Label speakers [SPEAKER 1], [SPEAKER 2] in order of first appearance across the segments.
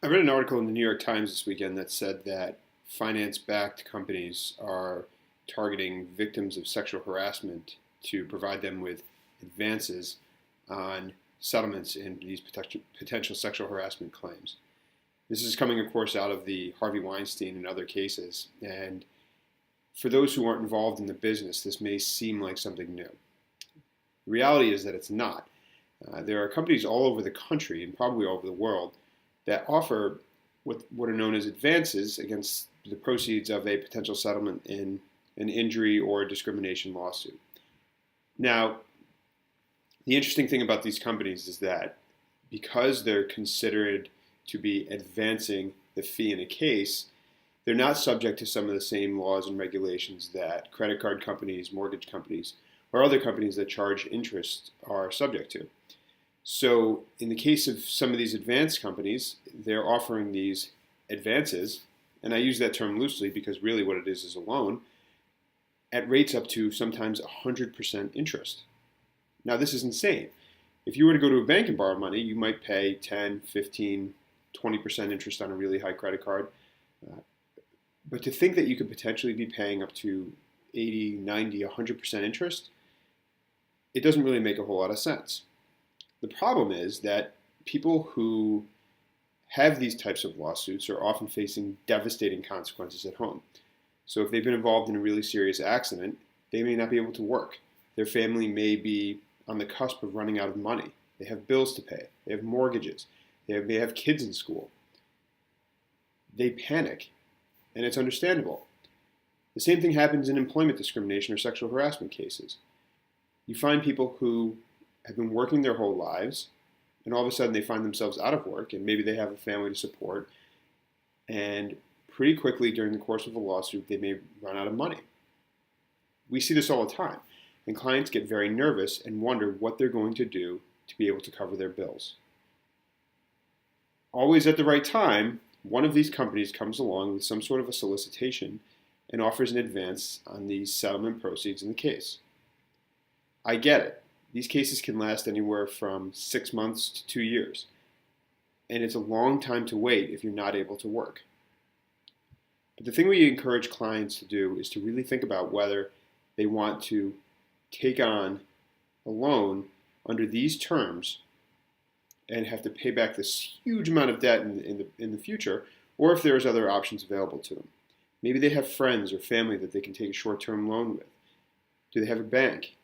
[SPEAKER 1] I read an article in the New York Times this weekend that said that finance-backed companies are targeting victims of sexual harassment to provide them with advances on settlements in these potential sexual harassment claims. This is coming, of course, out of the Harvey Weinstein and other cases. And for those who aren't involved in the business, this may seem like something new. The reality is that it's not. There are companies all over the country and probably all over the world that offer what are known as advances against the proceeds of a potential settlement in an injury or discrimination lawsuit. Now, the interesting thing about these companies is that because they're considered to be advancing the fee in a case, they're not subject to some of the same laws and regulations that credit card companies, mortgage companies, or other companies that charge interest are subject to. So in the case of some of these advanced companies, they're offering these advances, and I use that term loosely because really what it is a loan, at rates up to sometimes 100% interest. Now this is insane. If you were to go to a bank and borrow money, you might pay 10, 15, 20% interest on a really high credit card. But to think that you could potentially be paying up to 80, 90, 100% interest, it doesn't really make a whole lot of sense. The problem is that people who have these types of lawsuits are often facing devastating consequences at home. So if they've been involved in a really serious accident, they may not be able to work. Their family may be on the cusp of running out of money. They have bills to pay. They have mortgages. They may have kids in school. They panic, and it's understandable. The same thing happens in employment discrimination or sexual harassment cases. You find people who have been working their whole lives, and all of a sudden they find themselves out of work, and maybe they have a family to support, and pretty quickly during the course of a lawsuit, they may run out of money. We see this all the time, and clients get very nervous and wonder what they're going to do to be able to cover their bills. Always at the right time, one of these companies comes along with some sort of a solicitation and offers an advance on the settlement proceeds in the case. I get it. These cases can last anywhere from 6 months to 2 years. And it's a long time to wait if you're not able to work. But the thing we encourage clients to do is to really think about whether they want to take on a loan under these terms and have to pay back this huge amount of debt in the future, or if there's other options available to them. Maybe they have friends or family that they can take a short-term loan with. Do they have a bank?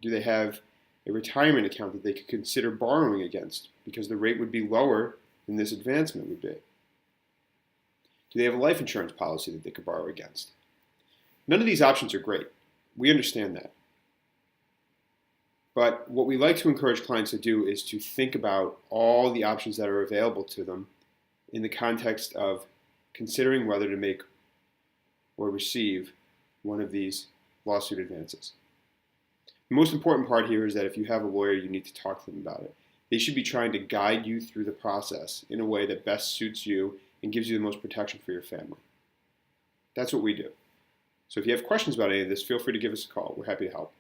[SPEAKER 1] Do they have a retirement account that they could consider borrowing against because the rate would be lower than this advancement would be? Do they have a life insurance policy that they could borrow against? None of these options are great. We understand that. But what we like to encourage clients to do is to think about all the options that are available to them in the context of considering whether to make or receive one of these lawsuit advances. The most important part here is that if you have a lawyer, you need to talk to them about it. They should be trying to guide you through the process in a way that best suits you and gives you the most protection for your family. That's what we do. So if you have questions about any of this, feel free to give us a call. We're happy to help.